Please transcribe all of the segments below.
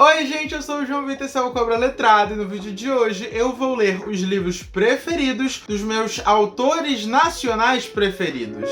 Oi gente, eu sou o João Vitor, esse é o Cobra Letrado, e no vídeo de hoje eu vou ler os livros preferidos dos meus autores nacionais preferidos.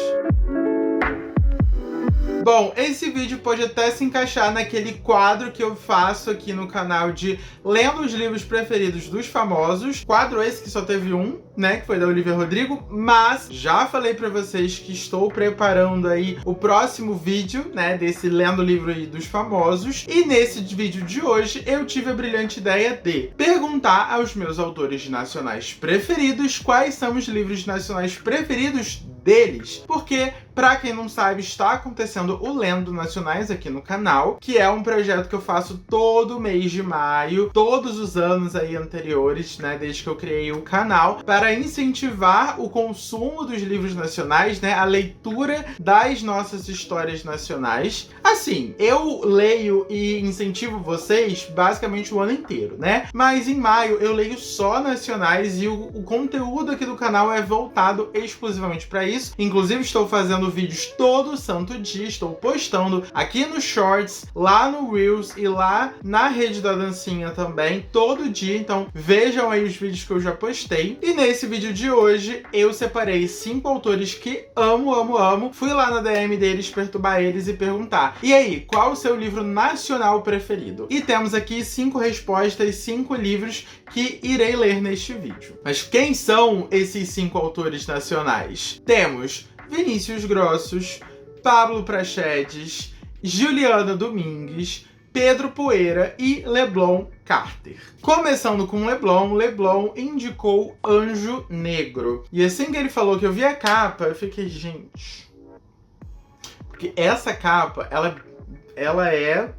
Bom, esse vídeo pode até se encaixar naquele quadro que eu faço aqui no canal de Lendo os Livros Preferidos dos Famosos. Quadro esse que só teve um, né, que foi da Olivia Rodrigo, mas já falei pra vocês que estou preparando aí o próximo vídeo, né, desse Lendo o Livro aí dos Famosos. E nesse vídeo de hoje eu tive a brilhante ideia de perguntar aos meus autores nacionais preferidos quais são os livros nacionais preferidos deles, porque, pra quem não sabe, está acontecendo o Lendo Nacionais aqui no canal, que é um projeto que eu faço todo mês de maio, todos os anos aí anteriores, né, desde que eu criei o canal, para incentivar o consumo dos livros nacionais, né, a leitura das nossas histórias nacionais. Assim, eu leio e incentivo vocês basicamente o ano inteiro, né, mas em maio eu leio só nacionais e o conteúdo aqui do canal é voltado exclusivamente para isso. Inclusive estou fazendo vídeos todo santo dia, estou postando aqui no Shorts, lá no Reels e lá na Rede da Dancinha também, todo dia, então vejam aí os vídeos que eu já postei. E nesse vídeo de hoje eu separei 5 autores que amo, fui lá na DM deles, perturbar eles e perguntar: e aí, qual o seu livro nacional preferido? E temos aqui 5 respostas, 5 livros que irei ler neste vídeo. Mas quem são esses 5 autores nacionais? Temos Vinícius Grossos, Pablo Prachedes, Juliana Domingues, Pedro Poeira e Leblon Carter. Começando com Leblon, Leblon indicou Anjo Negro. E assim que ele falou que eu vi a capa, eu fiquei, gente... Porque essa capa, ela é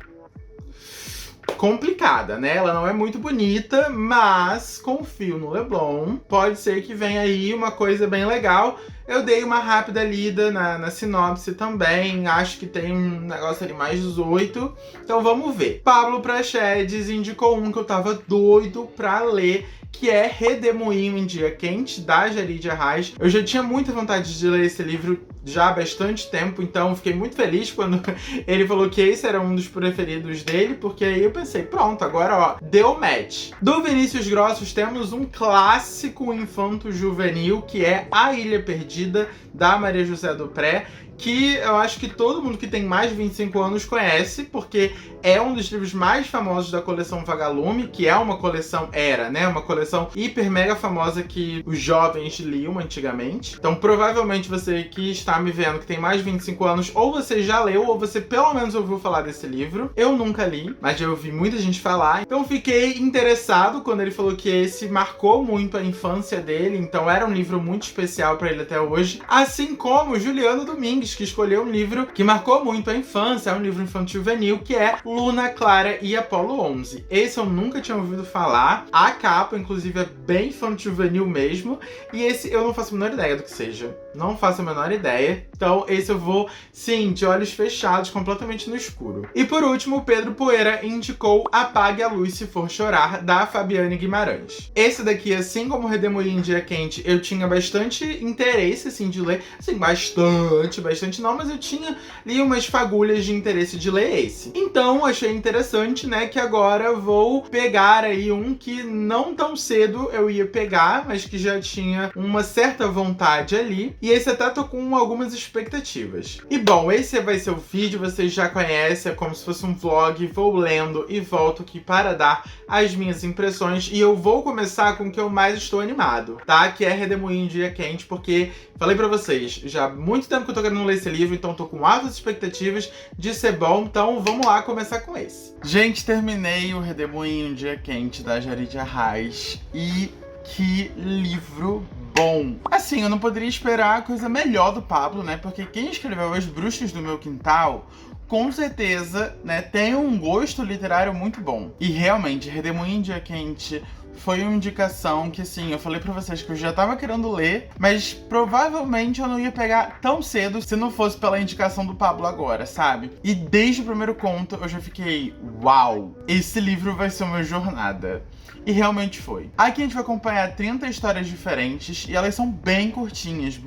complicada, né? Ela não é muito bonita, mas confio no Leblon. Pode ser que venha aí uma coisa bem legal. Eu dei uma rápida lida na sinopse também. Acho que tem um negócio ali mais 18. Então vamos ver. Pablo Prachedes indicou um que eu tava doido pra ler, que é Redemoinho em Dia Quente, da Jari Arraes. Eu já tinha muita vontade de ler esse livro já há bastante tempo, então fiquei muito feliz quando ele falou que esse era um dos preferidos dele, porque aí eu pensei, pronto, agora ó, deu match. Do Vinícius Grossos temos um clássico infanto-juvenil, que é A Ilha Perdida, da Maria José Dupré, que eu acho que todo mundo que tem mais de 25 anos conhece, porque é um dos livros mais famosos da coleção Vagalume, que é uma coleção, né, uma coleção hiper mega famosa que os jovens liam antigamente. Então provavelmente você que está me vendo que tem mais de 25 anos, ou você já leu, ou você pelo menos ouviu falar desse livro. Eu nunca li, mas já ouvi muita gente falar. Então fiquei interessado quando ele falou que esse marcou muito a infância dele, então era um livro muito especial para ele até hoje. Assim como Juliana Domingues, que escolheu um livro que marcou muito a infância, é um livro infanto-juvenil, que é Luna, Clara e Apolo 11. Esse eu nunca tinha ouvido falar. A capa, inclusive, é bem infanto-juvenil mesmo. E esse eu não faço a menor ideia do que seja. Não faço a menor ideia. Então esse eu vou, sim, de olhos fechados, completamente no escuro. E por último, Pedro Poeira indicou Apague a Luz Se For Chorar, da Fabiane Guimarães. Esse daqui, assim como Redemoinho em Dia Quente, eu tinha bastante interesse, assim, de ler. Assim, bastante não, mas eu tinha ali umas fagulhas de interesse de ler esse. Então achei interessante, né, que agora vou pegar aí um que não tão cedo eu ia pegar, mas que já tinha uma certa vontade ali. E esse até tô com algumas expectativas. E bom, esse vai ser o vídeo, vocês já conhecem, é como se fosse um vlog. Vou lendo e volto aqui para dar as minhas impressões. E eu vou começar com o que eu mais estou animado, tá? Que é Redemoinho em Dia Quente, porque falei pra vocês, já há muito tempo que eu tô querendo ler esse livro, então tô com altas expectativas de ser bom, então vamos lá começar com esse. Gente, terminei o Redemoinho em Dia Quente, da Jari Arraes, e que livro bom! Assim, eu não poderia esperar coisa melhor do Pablo, né, porque quem escreveu As Bruxas do Meu Quintal, com certeza, né, tem um gosto literário muito bom. E realmente, Redemoinho em Dia Quente foi uma indicação que, assim, eu falei pra vocês que eu já tava querendo ler, mas provavelmente eu não ia pegar tão cedo se não fosse pela indicação do Pablo agora, sabe? E desde o primeiro conto eu já fiquei, uau, esse livro vai ser uma jornada. E realmente foi. Aqui a gente vai acompanhar 30 histórias diferentes e elas são bem curtinhas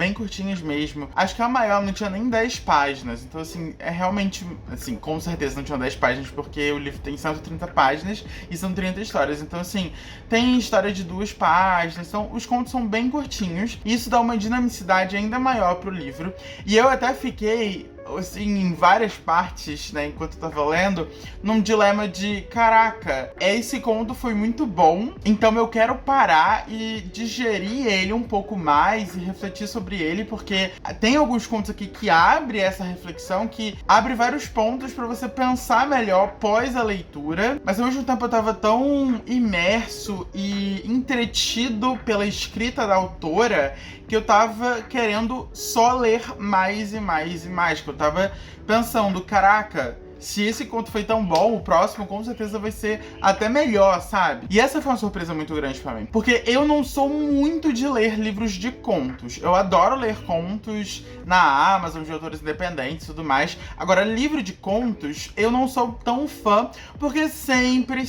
mesmo. Acho que a maior não tinha nem 10 páginas, então assim, é realmente, assim, com certeza não tinha 10 páginas porque o livro tem 130 páginas e são 30 histórias, então assim, tem história de 2 páginas, então os contos são bem curtinhos e isso dá uma dinamicidade ainda maior pro livro. E eu até fiquei, assim, em várias partes, né, enquanto eu tava lendo, num dilema de, caraca, esse conto foi muito bom, então eu quero parar e digerir ele um pouco mais e refletir sobre ele, porque tem alguns contos aqui que abre essa reflexão, que abre vários pontos pra você pensar melhor pós a leitura, mas ao mesmo tempo eu tava tão imerso e entretido pela escrita da autora que eu tava querendo só ler mais e mais e mais, que eu tava pensando, caraca, se esse conto foi tão bom, o próximo com certeza vai ser até melhor, sabe? E essa foi uma surpresa muito grande pra mim, porque eu não sou muito de ler livros de contos. Eu adoro ler contos na Amazon, de autores independentes e tudo mais. Agora, livro de contos, eu não sou tão fã, porque sempre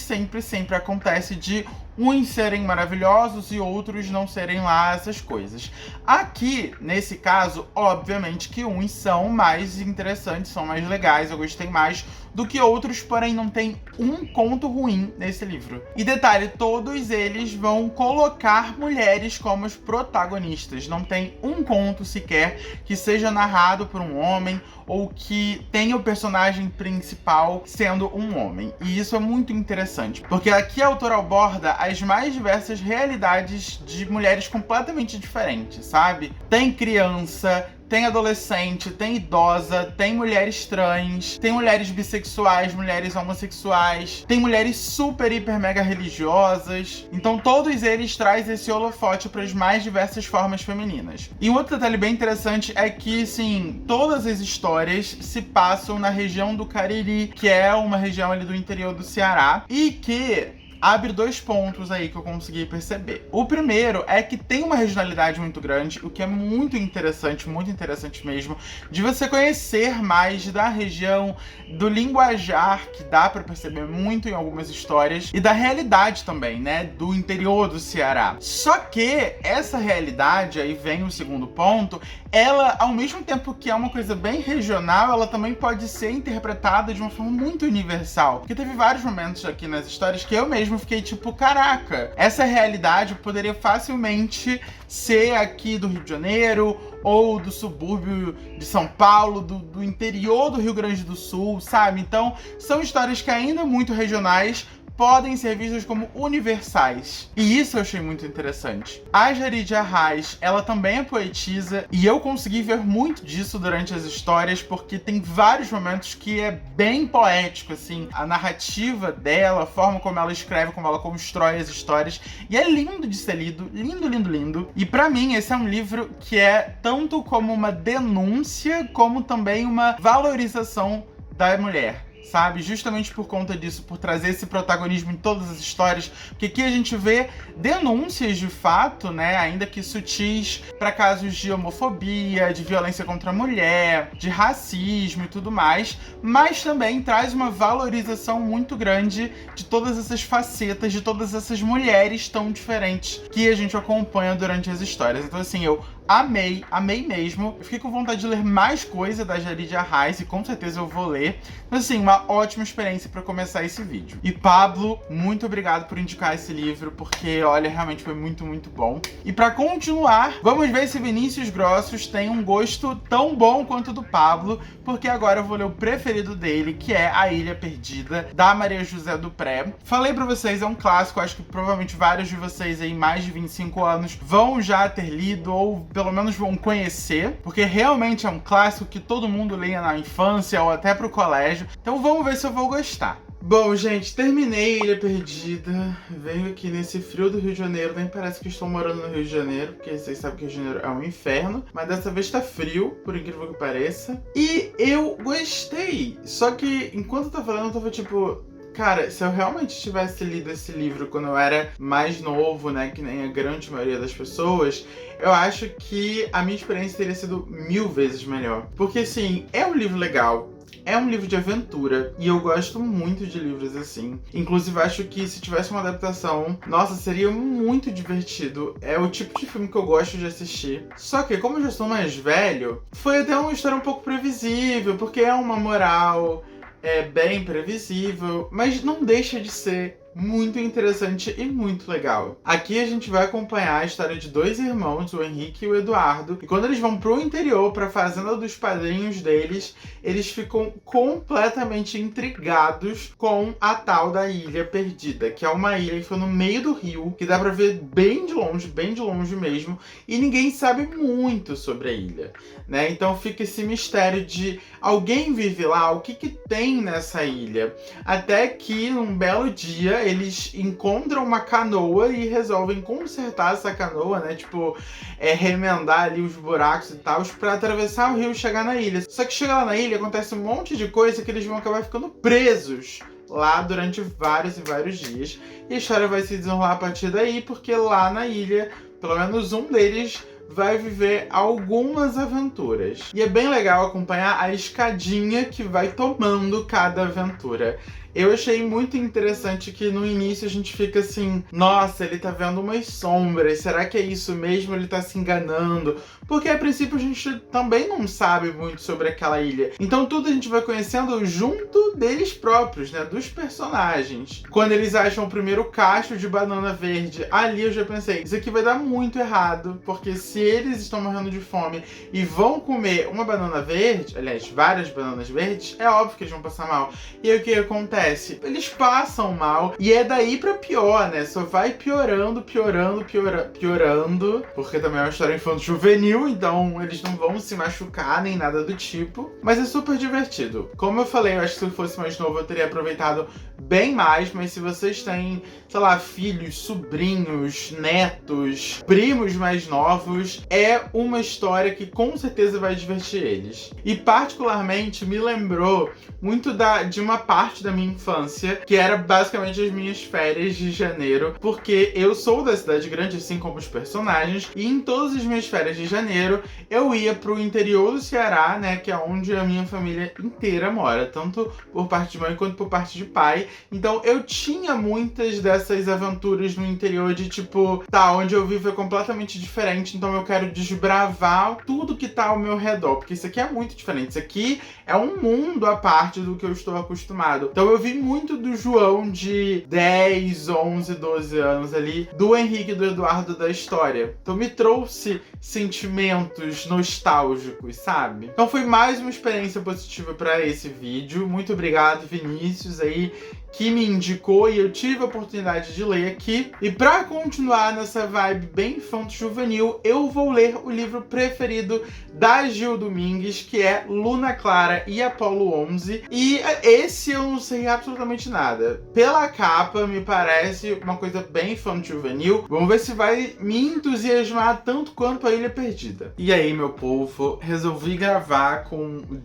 acontece de uns serem maravilhosos e outros não serem lá essas coisas. Aqui, nesse caso, obviamente que uns são mais interessantes, são mais legais, eu gostei mais do que outros, porém não tem um conto ruim nesse livro. E detalhe, todos eles vão colocar mulheres como os protagonistas. Não tem um conto sequer que seja narrado por um homem ou que tenha o personagem principal sendo um homem. E isso é muito interessante, porque aqui a autora aborda as mais diversas realidades de mulheres completamente diferentes, sabe? Tem criança, tem adolescente, tem idosa, tem mulheres trans, tem mulheres bissexuais, mulheres homossexuais, tem mulheres super, hiper, mega religiosas. Então todos eles trazem esse holofote para as mais diversas formas femininas. E um outro detalhe bem interessante é que, sim, todas as histórias se passam na região do Cariri, que é uma região ali do interior do Ceará, e que abre 2 pontos aí que eu consegui perceber. O primeiro é que tem uma regionalidade muito grande, o que é muito interessante mesmo, de você conhecer mais da região, do linguajar, que dá pra perceber muito em algumas histórias, e da realidade também, né, do interior do Ceará. Só que essa realidade, aí vem o segundo ponto, ela, ao mesmo tempo que é uma coisa bem regional, ela também pode ser interpretada de uma forma muito universal. Porque teve vários momentos aqui nas histórias que eu mesmo fiquei tipo, caraca, essa realidade poderia facilmente ser aqui do Rio de Janeiro ou do subúrbio de São Paulo, do interior do Rio Grande do Sul, sabe? Então, são histórias que ainda muito regionais podem ser vistas como universais. E isso eu achei muito interessante. A Jaridia Arraes, ela também é poetisa, e eu consegui ver muito disso durante as histórias, porque tem vários momentos que é bem poético, assim, a narrativa dela, a forma como ela escreve, como ela constrói as histórias, e é lindo de ser lido, lindo. E pra mim, esse é um livro que é tanto como uma denúncia, como também uma valorização da mulher, sabe? Justamente por conta disso, por trazer esse protagonismo em todas as histórias, porque aqui a gente vê denúncias de fato, né, ainda que sutis, para casos de homofobia, de violência contra a mulher, de racismo e tudo mais, mas também traz uma valorização muito grande de todas essas facetas, de todas essas mulheres tão diferentes que a gente acompanha durante as histórias. Então assim, eu amei mesmo. Eu fiquei com vontade de ler mais coisa da Jaridia Arraes e com certeza eu vou ler. Mas assim, uma ótima experiência pra começar esse vídeo. E Pablo, muito obrigado por indicar esse livro, porque olha, realmente foi muito bom. E pra continuar, vamos ver se Vinícius Grossos tem um gosto tão bom quanto o do Pablo, porque agora eu vou ler o preferido dele, que é A Ilha Perdida, da Maria José Dupré. Falei pra vocês, é um clássico, acho que provavelmente vários de vocês aí, mais de 25 anos, vão já ter lido ou pelo menos vão conhecer, porque realmente é um clássico que todo mundo lê na infância ou até pro colégio. Então vamos ver se eu vou gostar. Bom, gente, terminei Ilha Perdida. Venho aqui nesse frio do Rio de Janeiro. Nem parece que estou morando no Rio de Janeiro, porque vocês sabem que o Rio de Janeiro é um inferno. Mas dessa vez tá frio, por incrível que pareça. E eu gostei. Só que enquanto eu tava falando, eu tava tipo, cara, se eu realmente tivesse lido esse livro quando eu era mais novo, né, que nem a grande maioria das pessoas, eu acho que a minha experiência teria sido 1000 vezes melhor. Porque, assim, é um livro legal, é um livro de aventura, e eu gosto muito de livros assim. Inclusive, acho que se tivesse uma adaptação, nossa, seria muito divertido. É o tipo de filme que eu gosto de assistir. Só que, como eu já sou mais velho, foi até uma história um pouco previsível, porque é uma moral bem previsível, mas não deixa de ser muito interessante e muito legal. Aqui a gente vai acompanhar a história de dois irmãos, o Henrique e o Eduardo, e quando eles vão pro interior, pra fazenda dos padrinhos deles, eles ficam completamente intrigados com a tal da Ilha Perdida, que é uma ilha que fica no meio do rio, que dá pra ver bem de longe mesmo, e ninguém sabe muito sobre a ilha, né? Então fica esse mistério de alguém vive lá, o que tem nessa ilha? Até que, num belo dia, eles encontram uma canoa e resolvem consertar essa canoa, né? Tipo, remendar ali os buracos e tal, pra atravessar o rio e chegar na ilha. Só que chega lá na ilha, acontece um monte de coisa que eles vão acabar ficando presos lá durante vários e vários dias. E a história vai se desenrolar a partir daí, porque lá na ilha, pelo menos um deles vai viver algumas aventuras. E é bem legal acompanhar a escadinha que vai tomando cada aventura. Eu achei muito interessante que no início a gente fica assim, nossa, ele tá vendo umas sombras, será que é isso mesmo? Ele tá se enganando? Porque a princípio a gente também não sabe muito sobre aquela ilha. Então tudo a gente vai conhecendo junto deles próprios, né? Dos personagens. Quando eles acham o primeiro cacho de banana verde, ali eu já pensei, isso aqui vai dar muito errado, porque se eles estão morrendo de fome e vão comer uma banana verde, aliás, várias bananas verdes, é óbvio que eles vão passar mal. E aí o que acontece? Eles passam mal e é daí pra pior, né? Só vai piorando, porque também é uma história infanto-juvenil, então eles não vão se machucar nem nada do tipo, mas é super divertido. Como eu falei, eu acho que se eu fosse mais novo eu teria aproveitado bem mais, mas se vocês têm, sei lá, filhos, sobrinhos, netos, primos mais novos, é uma história que com certeza vai divertir eles. E particularmente me lembrou muito de uma parte da minha infância, que era basicamente as minhas férias de janeiro, porque eu sou da cidade grande, assim como os personagens, e em todas as minhas férias de janeiro eu ia pro interior do Ceará, né, que é onde a minha família inteira mora, tanto por parte de mãe quanto por parte de pai. Então eu tinha muitas dessas aventuras no interior de tipo, tá, onde eu vivo é completamente diferente, então eu quero desbravar tudo que tá ao meu redor, porque isso aqui é muito diferente, isso aqui é um mundo à parte do que eu estou acostumado. Então eu vi muito do João de 10, 11, 12 anos ali, do Henrique e do Eduardo da história. Então me trouxe sentimentos nostálgicos, sabe? Então foi mais uma experiência positiva para esse vídeo. Muito obrigado, Vinícius, aí, que me indicou e eu tive a oportunidade de ler aqui. E pra continuar nessa vibe bem infanto-juvenil, eu vou ler o livro preferido da Gil Domingues, que é Luna Clara e Apolo 11. E esse eu não sei absolutamente nada. Pela capa, me parece uma coisa bem infanto-juvenil. Vamos ver se vai me entusiasmar tanto quanto a Ilha Perdida. E aí, meu povo, resolvi gravar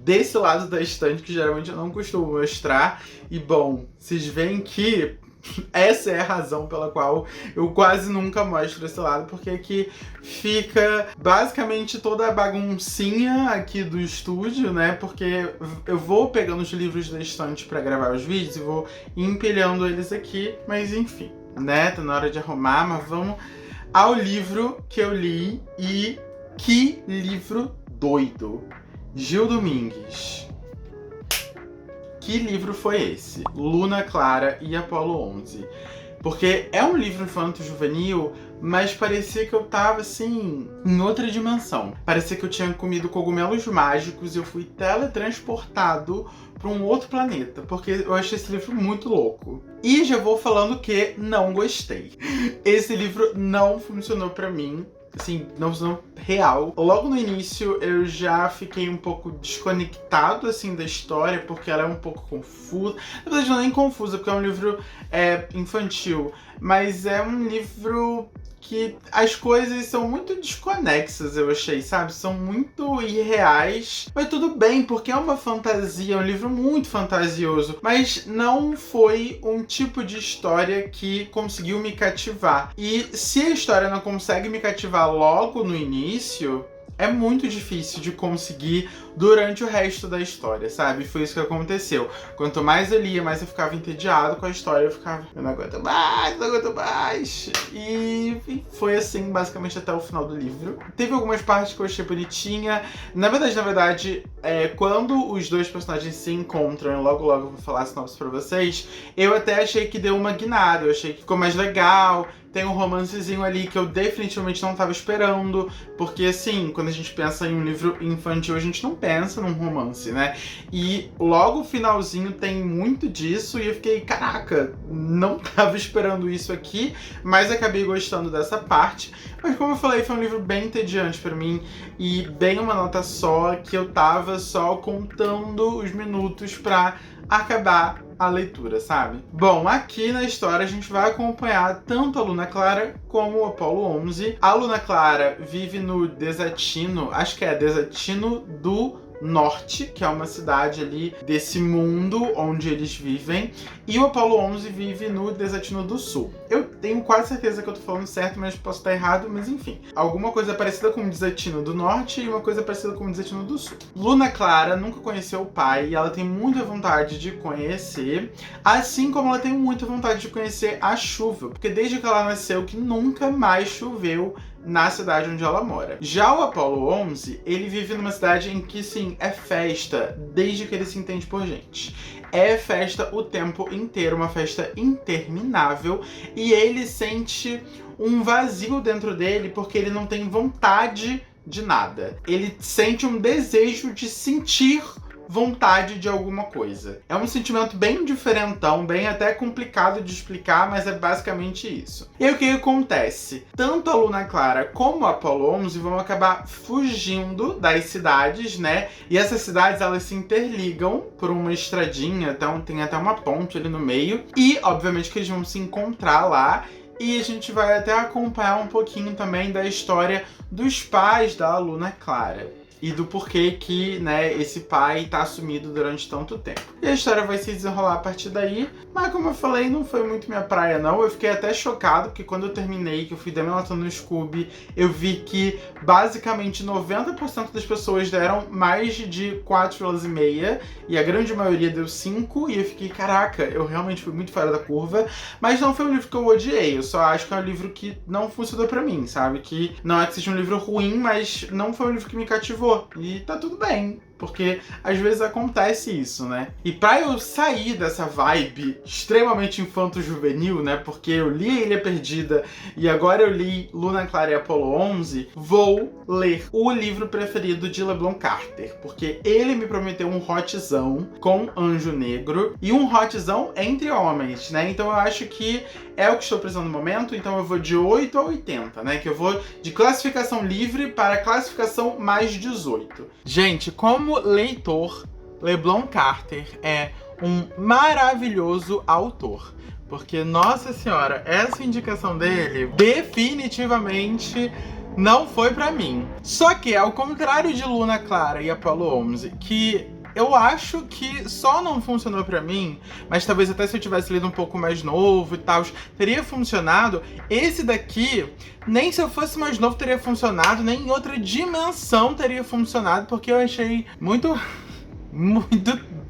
desse lado da estante, que geralmente eu não costumo mostrar. E bom, vocês veem que essa é a razão pela qual eu quase nunca mostro esse lado, porque aqui fica basicamente toda a baguncinha aqui do estúdio, né? Porque eu vou pegando os livros da estante pra gravar os vídeos e vou empilhando eles aqui, mas enfim, né? Tá na hora de arrumar, mas vamos ao livro que eu li. E que livro doido! Gil Domingues. Que livro foi esse? Luna Clara e Apolo 11. Porque é um livro infanto-juvenil, mas parecia que eu tava, assim, em outra dimensão. Parecia que eu tinha comido cogumelos mágicos e eu fui teletransportado para um outro planeta, porque eu achei esse livro muito louco. E já vou falando que não gostei. Esse livro não funcionou pra mim. Assim, não funcionou real. Logo no início eu já fiquei um pouco desconectado, assim, da história, porque ela é um pouco confusa. Na verdade não é nem confusa, porque é um livro infantil, mas é um livro que as coisas são muito desconexas, eu achei, sabe? São muito irreais. Mas tudo bem, porque é uma fantasia, é um livro muito fantasioso. Mas não foi um tipo de história que conseguiu me cativar. E se a história não consegue me cativar logo no início, é muito difícil de conseguir durante o resto da história, sabe? Foi isso que aconteceu. Quanto mais eu lia, mais eu ficava entediado com a história. Eu ficava, eu não aguento mais, não aguento mais. E foi assim, basicamente, até o final do livro. Teve algumas partes que eu achei bonitinha. Na verdade, quando os dois personagens se encontram, logo eu vou falar a sinopse pra vocês, eu até achei que deu uma guinada. Eu achei que ficou mais legal. Tem um romancezinho ali que eu definitivamente não tava esperando, porque assim, quando a gente pensa em um livro infantil, a gente não pensa num romance, né? E logo o finalzinho tem muito disso e eu fiquei, caraca, não tava esperando isso aqui, mas acabei gostando dessa parte. Mas como eu falei, foi um livro bem entediante pra mim e bem uma nota só, que eu tava só contando os minutos pra acabar a leitura, sabe? Bom, aqui na história a gente vai acompanhar tanto a Luna Clara como o Apolo 11. A Luna Clara vive no Desatino, acho que é Desatino do Norte, que é uma cidade ali desse mundo onde eles vivem, e o Apolo 11 vive no Desatino do Sul. Eu tenho quase certeza que eu tô falando certo, mas posso estar errado, mas enfim. Alguma coisa parecida com o Desatino do Norte e uma coisa parecida com o Desatino do Sul. Luna Clara nunca conheceu o pai e ela tem muita vontade de conhecer, assim como ela tem muita vontade de conhecer a chuva, porque desde que ela nasceu que nunca mais choveu na cidade onde ela mora. Já o Apolo 11, ele vive numa cidade em que, sim, é festa desde que ele se entende por gente. É festa o tempo inteiro, uma festa interminável, e ele sente um vazio dentro dele porque ele não tem vontade de nada. Ele sente um desejo de sentir vontade de alguma coisa. É um sentimento bem diferentão, bem até complicado de explicar, mas é basicamente isso. E aí o que acontece? Tanto a Luna Clara como a Apolo 11 vão acabar fugindo das cidades, né? E essas cidades, elas se interligam por uma estradinha, então tem até uma ponte ali no meio. E, obviamente, que eles vão se encontrar lá. E a gente vai até acompanhar um pouquinho também da história dos pais da Luna Clara. E do porquê que, né, esse pai tá sumido durante tanto tempo. E a história vai se desenrolar a partir daí, mas como eu falei, não foi muito minha praia não. Eu fiquei até chocado, porque quando eu terminei, que eu fui dar minha nota no Scooby, eu vi que basicamente 90% das pessoas deram mais de 4,5, e a grande maioria deu 5, e eu fiquei, caraca, eu realmente fui muito fora da curva. Mas não foi um livro que eu odiei, eu só acho que é um livro que não funcionou pra mim, sabe? Que não é que seja um livro ruim, mas não foi um livro que me cativou. E tá tudo bem, porque às vezes acontece isso, né? E pra eu sair dessa vibe extremamente infanto-juvenil, né? Porque eu li A Ilha Perdida e agora eu li Luna Clara e Apolo 11, vou ler o livro preferido de LeBlanc Carter, porque ele me prometeu um hotzão com Anjo Negro e um hotzão entre homens, né? Então eu acho que é o que estou precisando no momento, então eu vou de 8 a 80, né? Que eu vou de classificação livre para classificação mais 18. Gente, como leitor, LeBlanc Carter é um maravilhoso autor. Porque, nossa senhora, essa indicação dele definitivamente não foi pra mim. Só que, ao contrário de Luna Clara e Apolo 11, que eu acho que só não funcionou pra mim, mas talvez até se eu tivesse lido um pouco mais novo e tal, teria funcionado. Esse daqui, nem se eu fosse mais novo teria funcionado, nem em outra dimensão teria funcionado, porque eu achei muito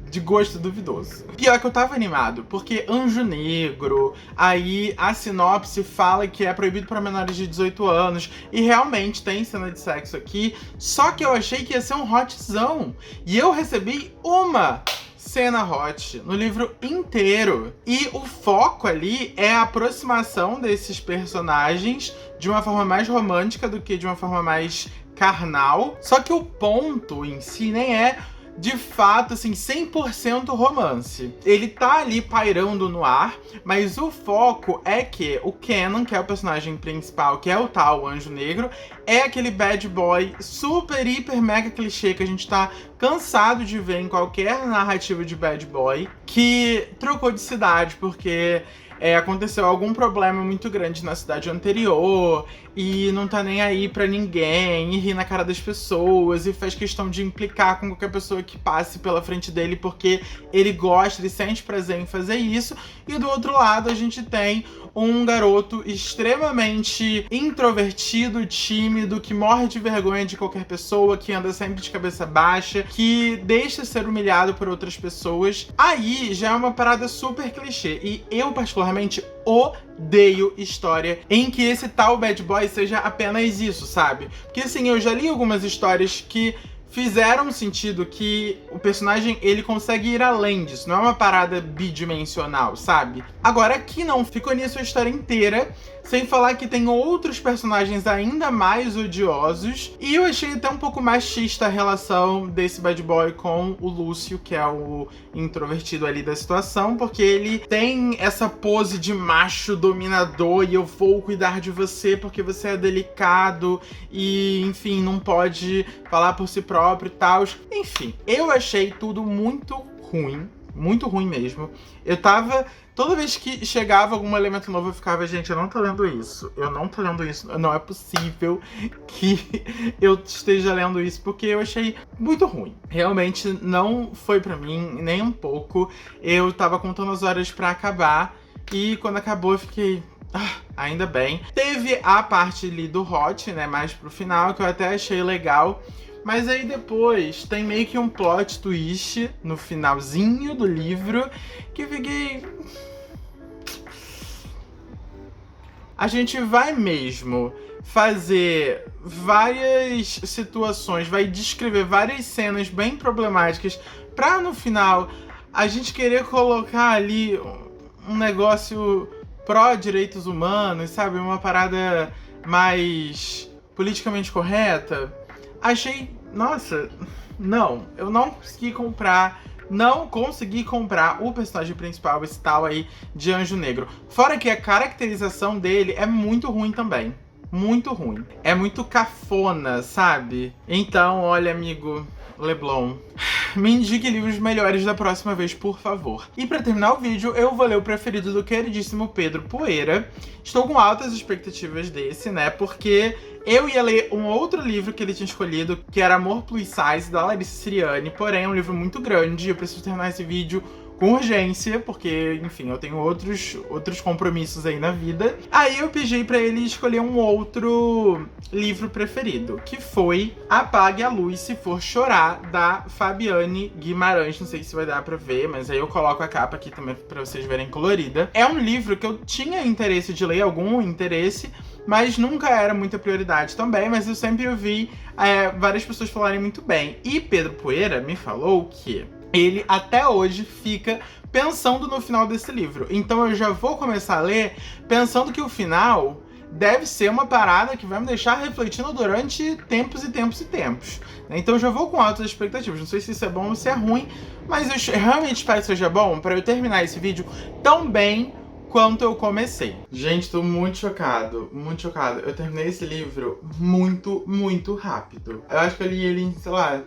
de gosto duvidoso. Pior que eu tava animado, porque Anjo Negro, aí a sinopse fala que é proibido para menores de 18 anos, e realmente tem cena de sexo aqui, só que eu achei que ia ser um hotzão, e eu recebi uma cena hot no livro inteiro. E o foco ali é a aproximação desses personagens de uma forma mais romântica do que de uma forma mais carnal, só que o ponto em si nem é de fato, assim, 100% romance. Ele tá ali pairando no ar, mas o foco é que o Kenan, que é o personagem principal, que é o tal Anjo Negro, é aquele bad boy super, hiper, mega clichê que a gente tá cansado de ver em qualquer narrativa de bad boy que trocou de cidade porque aconteceu algum problema muito grande na cidade anterior e não tá nem aí pra ninguém, e ri na cara das pessoas, e faz questão de implicar com qualquer pessoa que passe pela frente dele porque ele gosta, ele sente prazer em fazer isso. E do outro lado a gente tem um garoto extremamente introvertido, tímido, que morre de vergonha de qualquer pessoa, que anda sempre de cabeça baixa, que deixa ser humilhado por outras pessoas. Aí já é uma parada super clichê, e eu particularmente odeio história em que esse tal bad boy seja apenas isso, sabe? Porque assim, eu já li algumas histórias que fizeram sentido, que o personagem ele consegue ir além disso, não é uma parada bidimensional, sabe? Agora aqui não, ficou nisso a história inteira, sem falar que tem outros personagens ainda mais odiosos, e eu achei até um pouco machista a relação desse bad boy com o Lúcio, que é o introvertido ali da situação, porque ele tem essa pose de macho dominador, e eu vou cuidar de você porque você é delicado, e enfim, não pode falar por si próprio e tal. Enfim, eu achei tudo muito ruim mesmo. Eu tava... Toda vez que chegava algum elemento novo, eu ficava, gente, eu não tô lendo isso. Não é possível que eu esteja lendo isso, porque eu achei muito ruim. Realmente não foi pra mim, nem um pouco. Eu tava contando as horas pra acabar, e quando acabou eu fiquei... ainda bem. Teve a parte ali do Hot, né, mais pro final, que eu até achei legal. Mas aí depois tem meio que um plot twist no finalzinho do livro que eu fiquei... A gente vai mesmo fazer várias situações, vai descrever várias cenas bem problemáticas pra no final a gente querer colocar ali um negócio pró-direitos humanos, sabe? Uma parada mais politicamente correta. Achei... Nossa, não. Eu não consegui comprar o personagem principal, esse tal aí de Anjo Negro. Fora que a caracterização dele é muito ruim também. Muito ruim. É muito cafona, sabe? Então, olha, amigo Leblon, me indique livros melhores da próxima vez, por favor. E pra terminar o vídeo, eu vou ler o preferido do queridíssimo Pedro Poeira. Estou com altas expectativas desse, né? Porque eu ia ler um outro livro que ele tinha escolhido, que era Amor Plus Size, da Larissa Siriani. Porém, é um livro muito grande, eu preciso terminar esse vídeo com urgência, porque, enfim, eu tenho outros compromissos aí na vida. Aí eu pedi pra ele escolher um outro livro preferido, que foi Apague a Luz Se For Chorar, da Fabiane Guimarães. Não sei se vai dar pra ver, mas aí eu coloco a capa aqui também pra vocês verem colorida. É um livro que eu tinha interesse de ler, algum interesse, mas nunca era muita prioridade também, mas eu sempre ouvi várias pessoas falarem muito bem. E Pedro Poeira me falou que ele até hoje fica pensando no final desse livro. Então eu já vou começar a ler pensando que o final deve ser uma parada que vai me deixar refletindo durante tempos e tempos e tempos. Então eu já vou com altas expectativas. Não sei se isso é bom ou se é ruim, mas eu realmente espero que seja bom para eu terminar esse vídeo tão bem quanto eu comecei. Gente, tô muito chocado, muito chocado. Eu terminei esse livro muito rápido. Eu acho que eu li ele em, sei lá,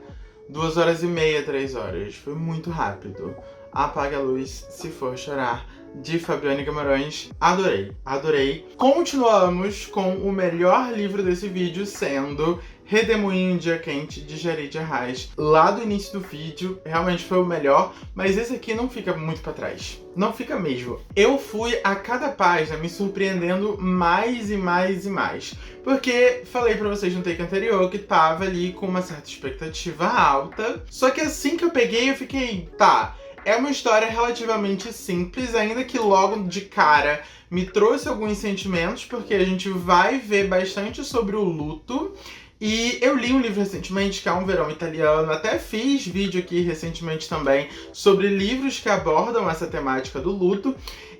2 horas e meia, 3 horas. Foi muito rápido. Apague a Luz Se For Chorar, de Fabiane Guimarães. Adorei. Continuamos com o melhor livro desse vídeo, sendo Redemoinho em Dia Quente, de Jarid Arraes. Lá do início do vídeo, realmente foi o melhor, mas esse aqui não fica muito pra trás. Não fica mesmo. Eu fui a cada página me surpreendendo mais e mais. Porque falei pra vocês no take anterior que tava ali com uma certa expectativa alta. Só que assim que eu peguei, eu fiquei, tá, é uma história relativamente simples, ainda que logo de cara me trouxe alguns sentimentos, porque a gente vai ver bastante sobre o luto. E eu li um livro recentemente, que é Um Verão Italiano, até fiz vídeo aqui recentemente também sobre livros que abordam essa temática do luto.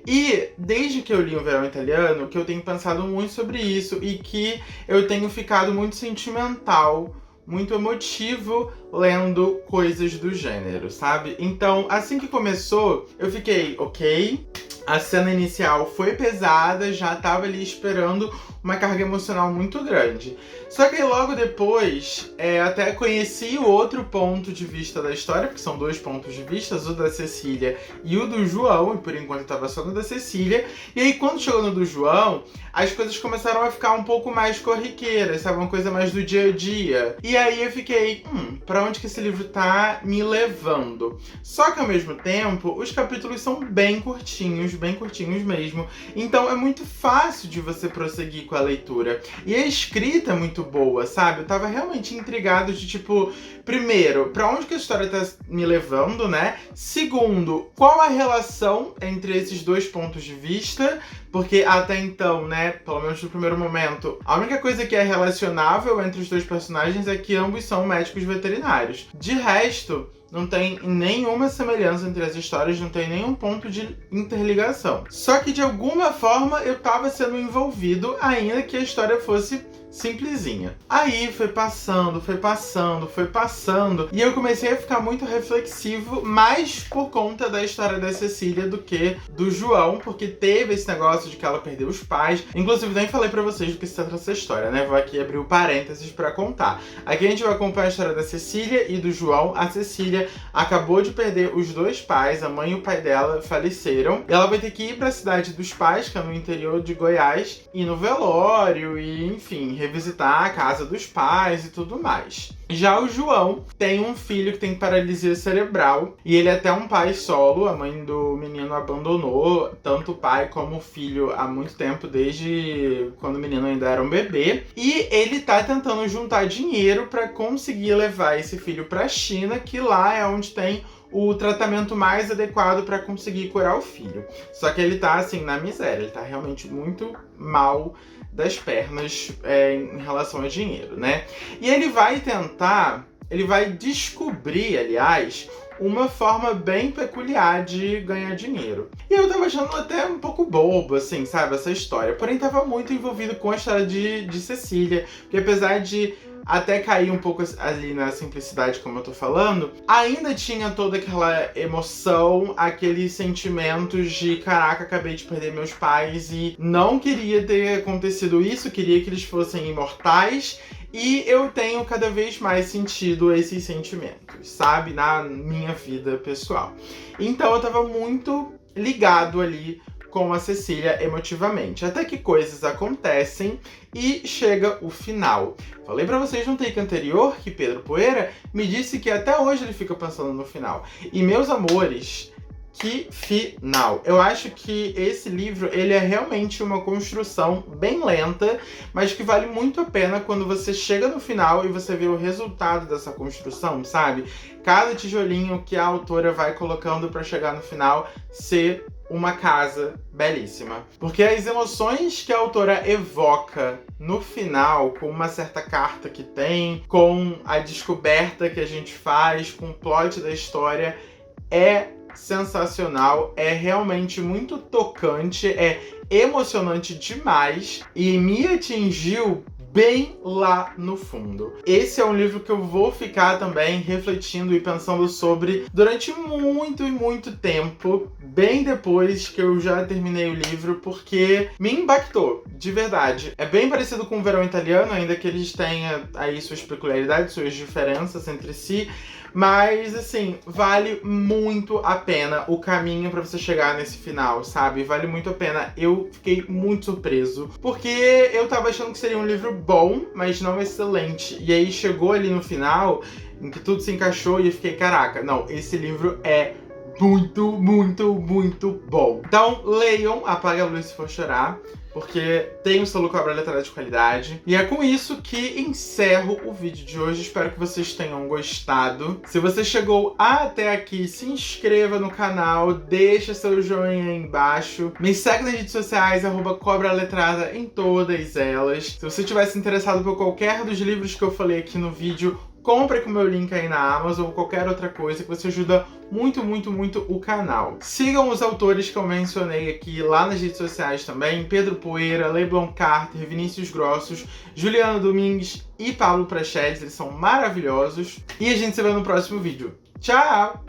E desde que eu li Um Verão Italiano, que eu tenho pensado muito sobre isso e que eu tenho ficado muito sentimental, muito emotivo lendo coisas do gênero, sabe? Então, assim que começou, eu fiquei, ok, A cena inicial foi pesada, já tava ali esperando uma carga emocional muito grande. Só que aí logo depois, até conheci o outro ponto de vista da história, porque são 2 pontos de vista, o da Cecília e o do João, e por enquanto eu tava só no da Cecília. E aí quando chegou no do João, as coisas começaram a ficar um pouco mais corriqueiras, sabe? Uma coisa mais do dia a dia. E aí eu fiquei, pra onde que esse livro tá me levando? Só que ao mesmo tempo, os capítulos são bem curtinhos mesmo. Então é muito fácil de você prosseguir com a leitura. E a escrita é muito boa, sabe? Eu tava realmente intrigado de tipo, primeiro, pra onde que a história tá me levando, né? Segundo, qual a relação entre esses 2 pontos de vista? Porque até então, né, pelo menos no primeiro momento, a única coisa que é relacionável entre os 2 personagens é que ambos são médicos veterinários. De resto, não tem nenhuma semelhança entre as histórias, não tem nenhum ponto de interligação. Só que de alguma forma eu tava sendo envolvido, ainda que a história fosse simplesinha. Aí foi passando, e eu comecei a ficar muito reflexivo, mais por conta da história da Cecília do que do João, porque teve esse negócio de que ela perdeu os pais. Inclusive, nem falei pra vocês do que se trata essa história, né? Vou aqui abrir o parênteses pra contar. Aqui a gente vai acompanhar a história da Cecília e do João. A Cecília acabou de perder os 2 pais, a mãe e o pai dela faleceram. E ela vai ter que ir pra cidade dos pais, que é no interior de Goiás, ir no velório e, enfim, revisitar a casa dos pais e tudo mais. Já o João tem um filho que tem paralisia cerebral e ele é até um pai solo. A mãe do menino abandonou tanto o pai como o filho há muito tempo, desde quando o menino ainda era um bebê. E ele tá tentando juntar dinheiro para conseguir levar esse filho pra China, que lá é onde tem o tratamento mais adequado para conseguir curar o filho. Só que ele tá assim na miséria, ele tá realmente muito mal das pernas em relação a dinheiro, né? E ele vai descobrir, aliás, uma forma bem peculiar de ganhar dinheiro. E eu tava achando até um pouco bobo, assim, sabe, essa história. Porém, tava muito envolvido com a história de Cecília, porque apesar de até cair um pouco ali na simplicidade, como eu tô falando, ainda tinha toda aquela emoção, aqueles sentimentos de caraca, acabei de perder meus pais e não queria ter acontecido isso, queria que eles fossem imortais. E eu tenho cada vez mais sentido esses sentimentos, sabe? Na minha vida pessoal. Então eu tava muito ligado ali com a Cecília emotivamente. Até que coisas acontecem e chega o final. Falei pra vocês no take anterior que Pedro Poeira me disse que até hoje ele fica pensando no final. E meus amores, que final! Eu acho que esse livro, ele é realmente uma construção bem lenta, mas que vale muito a pena quando você chega no final e você vê o resultado dessa construção, sabe? Cada tijolinho que a autora vai colocando pra chegar no final ser uma casa belíssima. Porque as emoções que a autora evoca no final, com uma certa carta que tem, com a descoberta que a gente faz, com o plot da história, é sensacional, é realmente muito tocante, é emocionante demais e me atingiu bem lá no fundo. Esse é um livro que eu vou ficar também refletindo e pensando sobre durante muito tempo, bem depois que eu já terminei o livro, porque me impactou, de verdade. É bem parecido com o Verão Italiano, ainda que eles tenham aí suas peculiaridades, suas diferenças entre si, mas, assim, vale muito a pena o caminho pra você chegar nesse final, sabe? Vale muito a pena. Eu fiquei muito surpreso, porque eu tava achando que seria um livro bom, mas não excelente. E aí chegou ali no final, em que tudo se encaixou e eu fiquei, caraca, não, esse livro é muito bom. Então, leiam Apague a Luz Se For Chorar, porque tem um selo Cobra Letrada de qualidade. E é com isso que encerro o vídeo de hoje. Espero que vocês tenham gostado. Se você chegou até aqui, se inscreva no canal, deixa seu joinha aí embaixo. Me segue nas redes sociais, @CobraLetrada em todas elas. Se você tivesse interessado por qualquer dos livros que eu falei aqui no vídeo, compre com o meu link aí na Amazon ou qualquer outra coisa que você ajuda muito o canal. Sigam os autores que eu mencionei aqui lá nas redes sociais também: Pedro Poeira, Leblon Carter, Vinícius Grossos, Juliana Domingues e Pablo Prachedes. Eles são maravilhosos. E a gente se vê no próximo vídeo. Tchau!